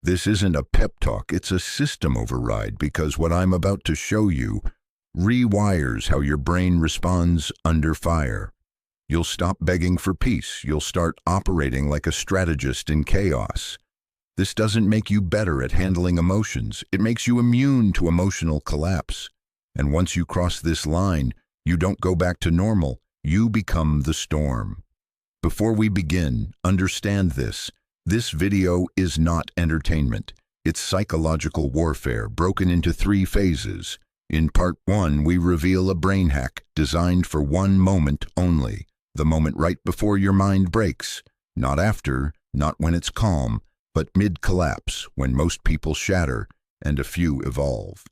This isn't a pep talk, it's a system override, because what I'm about to show you rewires how your brain responds under fire. You'll stop begging for peace. You'll start operating like a strategist in chaos. This doesn't make you better at handling emotions. It makes you immune to emotional collapse. And once you cross this line, you don't go back to normal. You become the storm. Before we begin, understand this. This video is not entertainment. It's psychological warfare broken into 3 phases. In part 1, we reveal a brain hack designed for one moment only. The moment right before your mind breaks. Not after, not when it's calm, but mid-collapse, when most people shatter and a few evolve.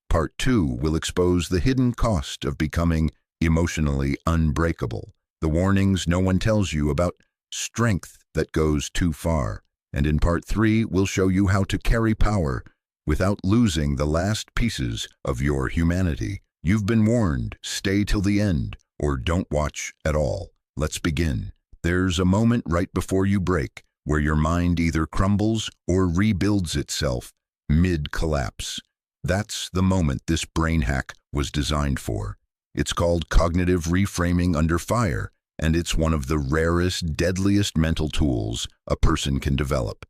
Part 2 will expose the hidden cost of becoming emotionally unbreakable. The warnings no one tells you about strength that goes too far. And in part 3, we'll show you how to carry power without losing the last pieces of your humanity. You've been warned. Stay till the end, or don't watch at all. Let's begin. There's a moment right before you break, where your mind either crumbles or rebuilds itself mid-collapse. That's the moment this brain hack was designed for. It's called cognitive reframing under fire, and it's one of the rarest, deadliest mental tools a person can develop.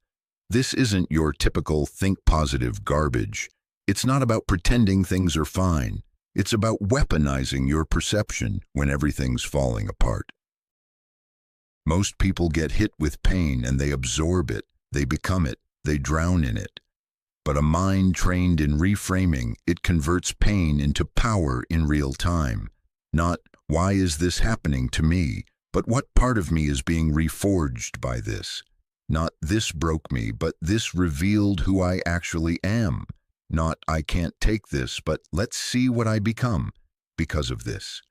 This isn't your typical think positive garbage. It's not about pretending things are fine. It's about weaponizing your perception when everything's falling apart. Most people get hit with pain and they absorb it, they become it, they drown in it. But a mind trained in reframing, it converts pain into power in real time. Not, why is this happening to me, but what part of me is being reforged by this? Not, this broke me, but this revealed who I actually am. Not, I can't take this, but let's see what I become because of this.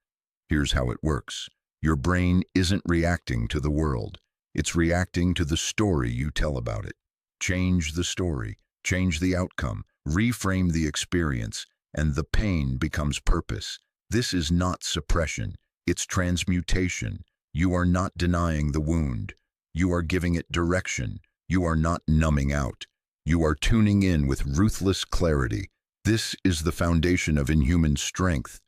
Here's how it works. Your brain isn't reacting to the world. It's reacting to the story you tell about it. Change the story, change the outcome, reframe the experience, and the pain becomes purpose. This is not suppression. It's transmutation. You are not denying the wound. You are giving it direction. You are not numbing out. You are tuning in with ruthless clarity. This is the foundation of inhuman strength.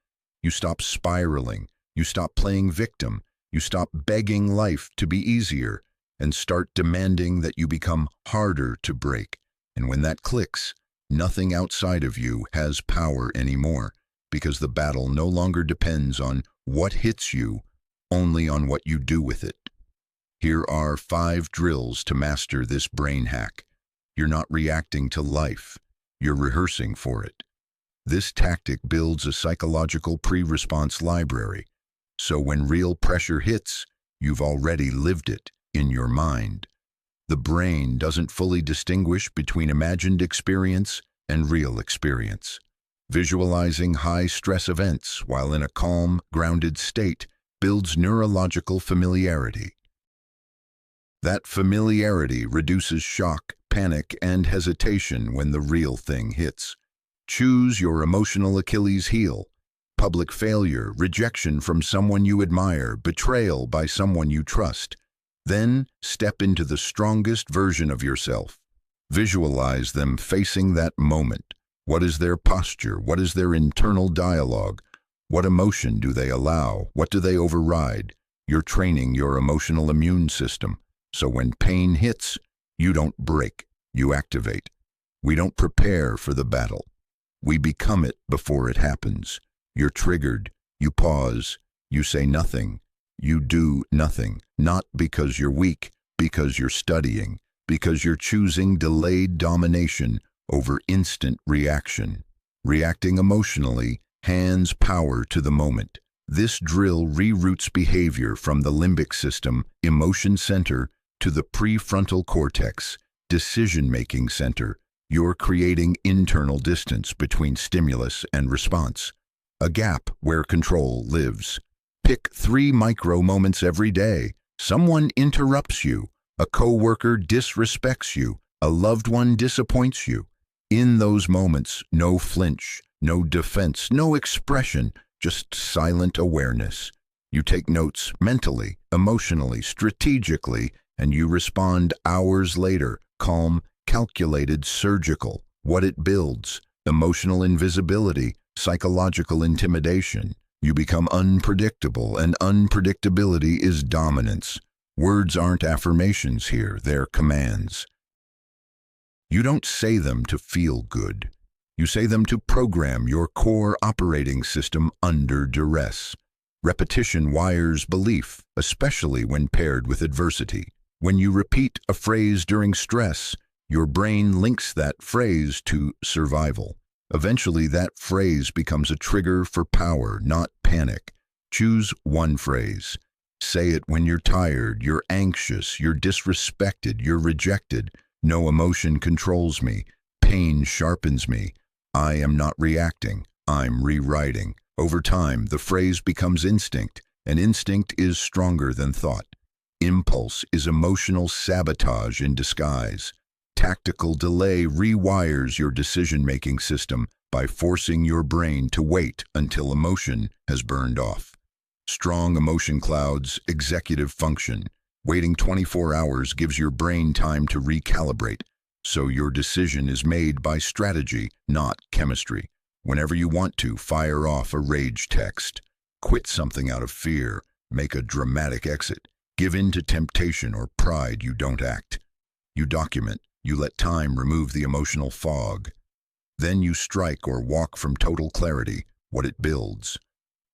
You stop spiraling. You stop playing victim. You stop begging life to be easier and start demanding that you become harder to break. And when that clicks, nothing outside of you has power anymore, because the battle no longer depends on what hits you, only on what you do with it. Here are 5 drills to master this brain hack. You're not reacting to life. You're rehearsing for it. This tactic builds a psychological pre-response library. So when real pressure hits, you've already lived it in your mind. The brain doesn't fully distinguish between imagined experience and real experience. Visualizing high-stress events while in a calm, grounded state builds neurological familiarity. That familiarity reduces shock, panic, and hesitation when the real thing hits. Choose your emotional Achilles heel. Public failure, rejection from someone you admire, betrayal by someone you trust. Then step into the strongest version of yourself. Visualize them facing that moment. What is their posture? What is their internal dialogue? What emotion do they allow? What do they override? You're training your emotional immune system. So when pain hits, you don't break, you activate. We don't prepare for the battle. We become it before it happens. You're triggered, you pause, you say nothing, you do nothing, not because you're weak, because you're studying, because you're choosing delayed domination over instant reaction. Reacting emotionally hands power to the moment. This drill reroutes behavior from the limbic system, emotion center, to the prefrontal cortex, decision-making center. You're creating internal distance between stimulus and response. A gap where control lives. Pick 3 micro moments every day. Someone interrupts you. A coworker disrespects you. A loved one disappoints you. In those moments, no flinch, no defense, no expression, just silent awareness. You take notes mentally, emotionally, strategically, and you respond hours later, calm, calculated, surgical. What it builds: emotional invisibility, psychological intimidation. You become unpredictable, and unpredictability is dominance. Words aren't affirmations here, they're commands. You don't say them to feel good. You say them to program your core operating system under duress. Repetition wires belief, especially when paired with adversity. When you repeat a phrase during stress, your brain links that phrase to survival. Eventually, that phrase becomes a trigger for power, not panic. Choose one phrase. Say it when you're tired, you're anxious, you're disrespected, you're rejected. No emotion controls me. Pain sharpens me. I am not reacting. I'm rewriting. Over time, the phrase becomes instinct, and instinct is stronger than thought. Impulse is emotional sabotage in disguise. Tactical delay rewires your decision-making system by forcing your brain to wait until emotion has burned off. Strong emotion clouds executive function. Waiting 24 hours gives your brain time to recalibrate, so your decision is made by strategy, not chemistry. Whenever you want to, fire off a rage text. Quit something out of fear. Make a dramatic exit. Give in to temptation or pride. You don't act. You document. You let time remove the emotional fog. Then you strike or walk from total clarity. What it builds: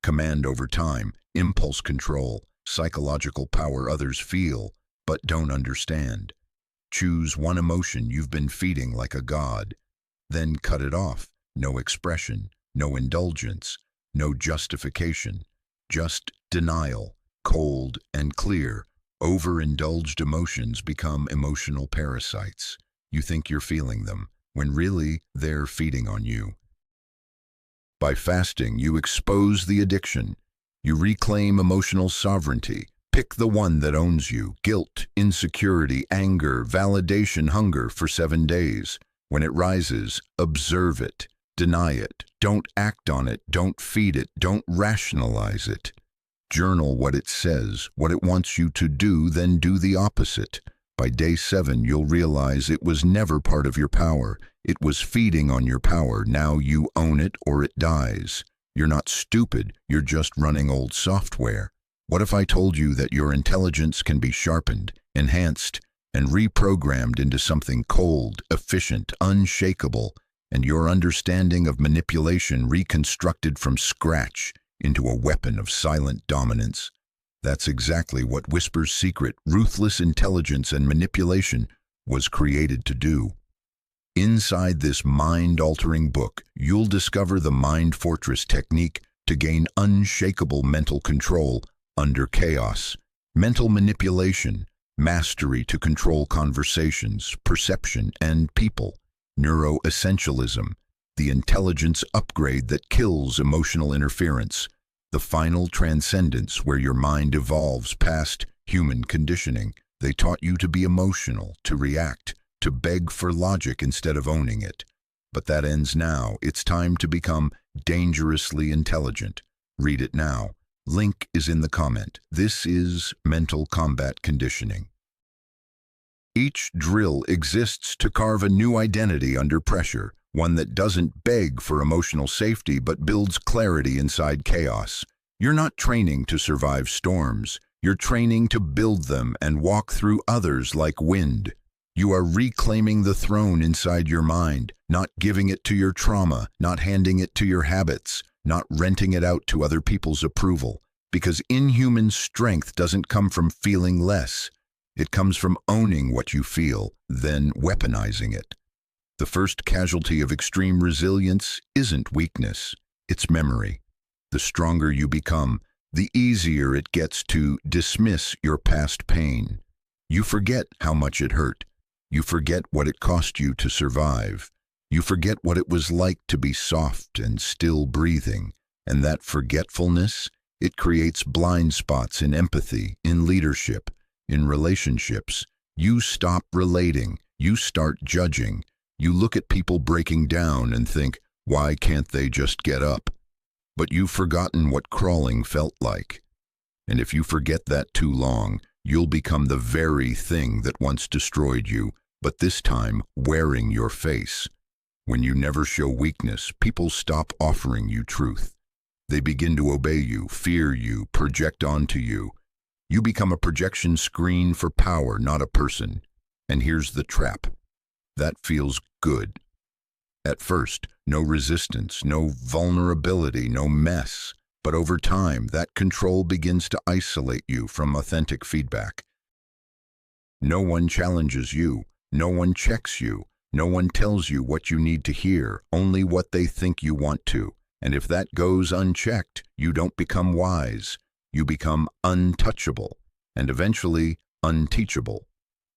command over time, impulse control, psychological power others feel but don't understand. Choose one emotion you've been feeding like a god. Then cut it off. No expression, no indulgence, no justification. Just denial, cold and clear. Overindulged emotions become emotional parasites. You think you're feeling them, when really they're feeding on you. By fasting, you expose the addiction. You reclaim emotional sovereignty. Pick the one that owns you: guilt, insecurity, anger, validation, hunger, for 7 days. When it rises, observe it. Deny it. Don't act on it. Don't feed it. Don't rationalize it. Journal what it says, what it wants you to do, then do the opposite. By day 7, you'll realize it was never part of your power. It was feeding on your power. Now you own it or it dies. You're not stupid, you're just running old software. What if I told you that your intelligence can be sharpened, enhanced, and reprogrammed into something cold, efficient, unshakable, and your understanding of manipulation reconstructed from scratch into a weapon of silent dominance? That's exactly what Whisper's secret, ruthless intelligence and manipulation, was created to do. Inside this mind-altering book, you'll discover the Mind Fortress technique to gain unshakable mental control under chaos. Mental manipulation, mastery to control conversations, perception, and people. Neuroessentialism, the intelligence upgrade that kills emotional interference. The final transcendence where your mind evolves past human conditioning. They taught you to be emotional, to react, to beg for logic instead of owning it. But that ends now. It's time to become dangerously intelligent. Read it now. Link is in the comment. This is mental combat conditioning. Each drill exists to carve a new identity under pressure, one that doesn't beg for emotional safety but builds clarity inside chaos. You're not training to survive storms. You're training to build them and walk through others like wind. You are reclaiming the throne inside your mind, not giving it to your trauma, not handing it to your habits, not renting it out to other people's approval. Because inhuman strength doesn't come from feeling less. It comes from owning what you feel, then weaponizing it. The first casualty of extreme resilience isn't weakness, it's memory. The stronger you become, the easier it gets to dismiss your past pain. You forget how much it hurt. You forget what it cost you to survive. You forget what it was like to be soft and still breathing. And that forgetfulness, it creates blind spots in empathy, in leadership, in relationships. You stop relating. You start judging. You look at people breaking down and think, why can't they just get up? But you've forgotten what crawling felt like. And if you forget that too long, you'll become the very thing that once destroyed you. but this time wearing your face. When you never show weakness, people stop offering you truth. They begin to obey you, fear you, project onto you. You become a projection screen for power, not a person. And here's the trap. That feels good. At first, no resistance, no vulnerability, no mess. But over time, that control begins to isolate you from authentic feedback. No one challenges you. No one checks you. No one tells you what you need to hear, only what they think you want to. And if that goes unchecked, you don't become wise. You become untouchable, and eventually unteachable.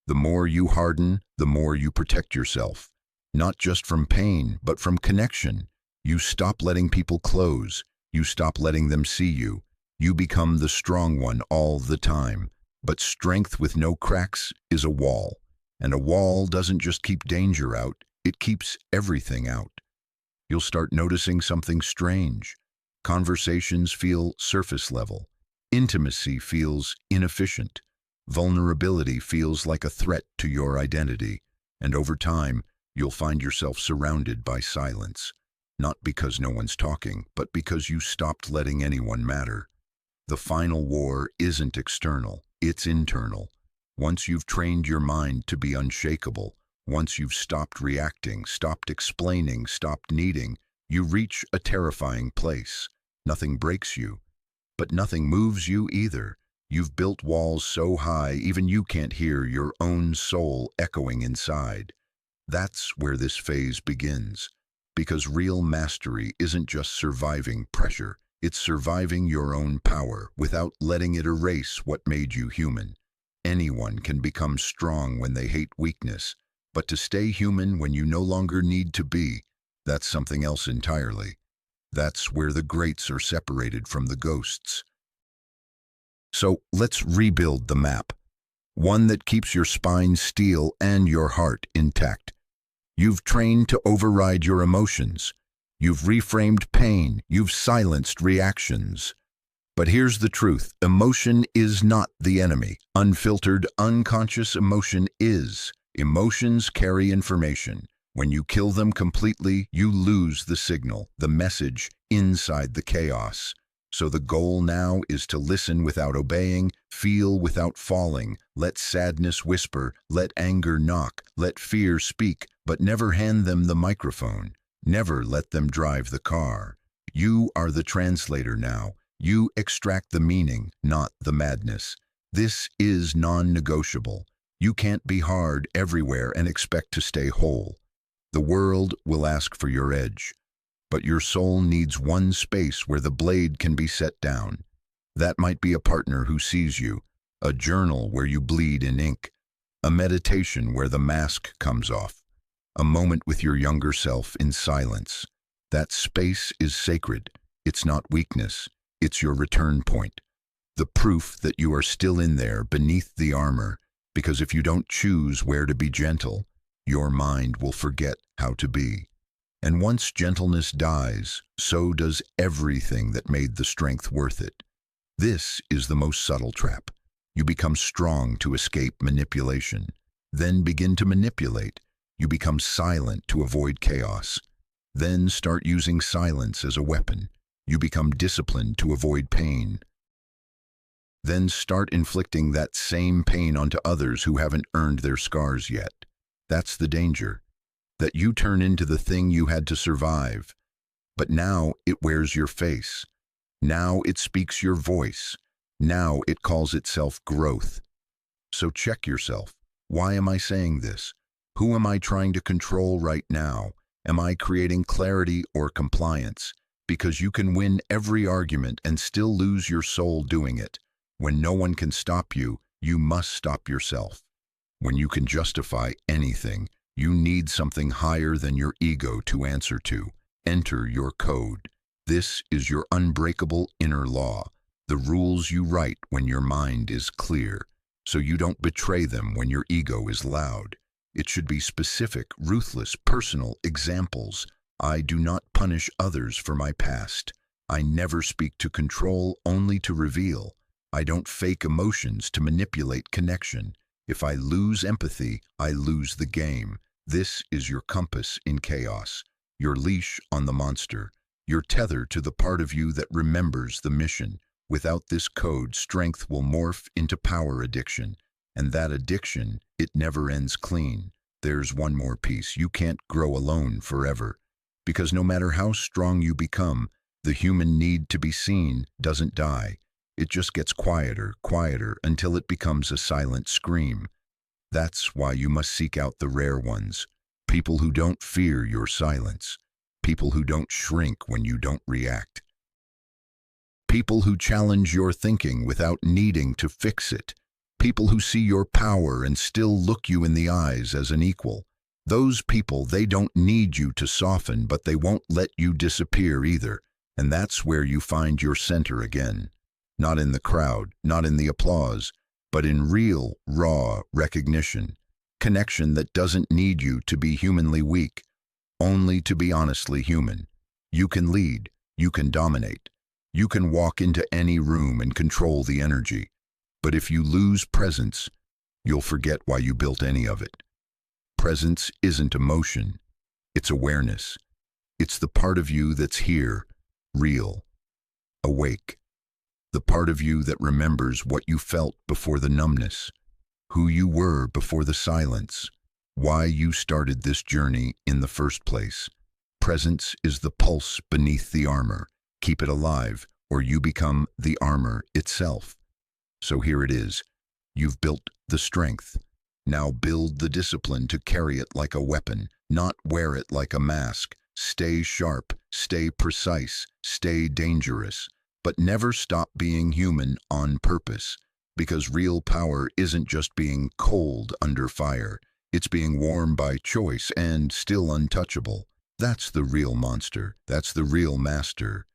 The more you harden, the more you protect yourself. Not just from pain, but from connection. You stop letting people close. You stop letting them see you. You become the strong one all the time. But strength with no cracks is a wall. And a wall doesn't just keep danger out, it keeps everything out. You'll start noticing something strange. Conversations feel surface level. Intimacy feels inefficient. Vulnerability feels like a threat to your identity. And over time, you'll find yourself surrounded by silence. Not because no one's talking, but because you stopped letting anyone matter. The final war isn't external, it's internal. Once you've trained your mind to be unshakable, once you've stopped reacting, stopped explaining, stopped needing, you reach a terrifying place. Nothing breaks you, but nothing moves you either. You've built walls so high, even you can't hear your own soul echoing inside. That's where this phase begins. Because real mastery isn't just surviving pressure, it's surviving your own power without letting it erase what made you human. Anyone can become strong when they hate weakness, but to stay human when you no longer need to be, that's something else entirely. That's where the greats are separated from the ghosts. So let's rebuild the map. One that keeps your spine steel and your heart intact. You've trained to override your emotions. You've reframed pain. You've silenced reactions. But here's the truth. Emotion is not the enemy. Unfiltered, unconscious emotion is. Emotions carry information. When you kill them completely, you lose the signal, the message inside the chaos. So the goal now is to listen without obeying, feel without falling, let sadness whisper, let anger knock, let fear speak, but never hand them the microphone. Never let them drive the car. You are the translator now. You extract the meaning, not the madness. This is non-negotiable. You can't be hard everywhere and expect to stay whole. The world will ask for your edge. But your soul needs one space where the blade can be set down. That might be a partner who sees you, a journal where you bleed in ink, a meditation where the mask comes off, a moment with your younger self in silence. That space is sacred. It's not weakness. It's your return point. The proof that you are still in there beneath the armor, because if you don't choose where to be gentle, your mind will forget how to be. And once gentleness dies, so does everything that made the strength worth it. This is the most subtle trap. You become strong to escape manipulation, then begin to manipulate. You become silent to avoid chaos, then start using silence as a weapon. You become disciplined to avoid pain, then start inflicting that same pain onto others who haven't earned their scars yet. That's the danger. That you turn into the thing you had to survive. But now it wears your face. Now it speaks your voice. Now it calls itself growth. So check yourself. Why am I saying this? Who am I trying to control right now? Am I creating clarity or compliance? Because you can win every argument and still lose your soul doing it. When no one can stop you, you must stop yourself. When you can justify anything, you need something higher than your ego to answer to. Enter your code. This is your unbreakable inner law, the rules you write when your mind is clear, so you don't betray them when your ego is loud. It should be specific, ruthless, personal examples. I do not punish others for my past. I never speak to control, only to reveal. I don't fake emotions to manipulate connection. If I lose empathy, I lose the game. This is your compass in chaos, your leash on the monster, your tether to the part of you that remembers the mission. Without this code, strength will morph into power addiction. And that addiction, it never ends clean. There's one more piece. You can't grow alone forever. Because no matter how strong you become, the human need to be seen doesn't die. It just gets quieter, quieter, until it becomes a silent scream. That's why you must seek out the rare ones. People who don't fear your silence. People who don't shrink when you don't react. People who challenge your thinking without needing to fix it. People who see your power and still look you in the eyes as an equal. Those people, they don't need you to soften, but they won't let you disappear either. And that's where you find your center again. Not in the crowd, not in the applause, but in real, raw recognition. Connection that doesn't need you to be humanly weak, only to be honestly human. You can lead, you can dominate, you can walk into any room and control the energy. But if you lose presence, you'll forget why you built any of it. Presence isn't emotion, it's awareness. It's the part of you that's here, real, awake. The part of you that remembers what you felt before the numbness, who you were before the silence, why you started this journey in the first place. Presence is the pulse beneath the armor. Keep it alive, or you become the armor itself. So here it is. You've built the strength. Now build the discipline to carry it like a weapon, not wear it like a mask. Stay sharp, stay precise, stay dangerous. But never stop being human on purpose, because real power isn't just being cold under fire. It's being warm by choice and still untouchable. That's the real monster. That's the real master.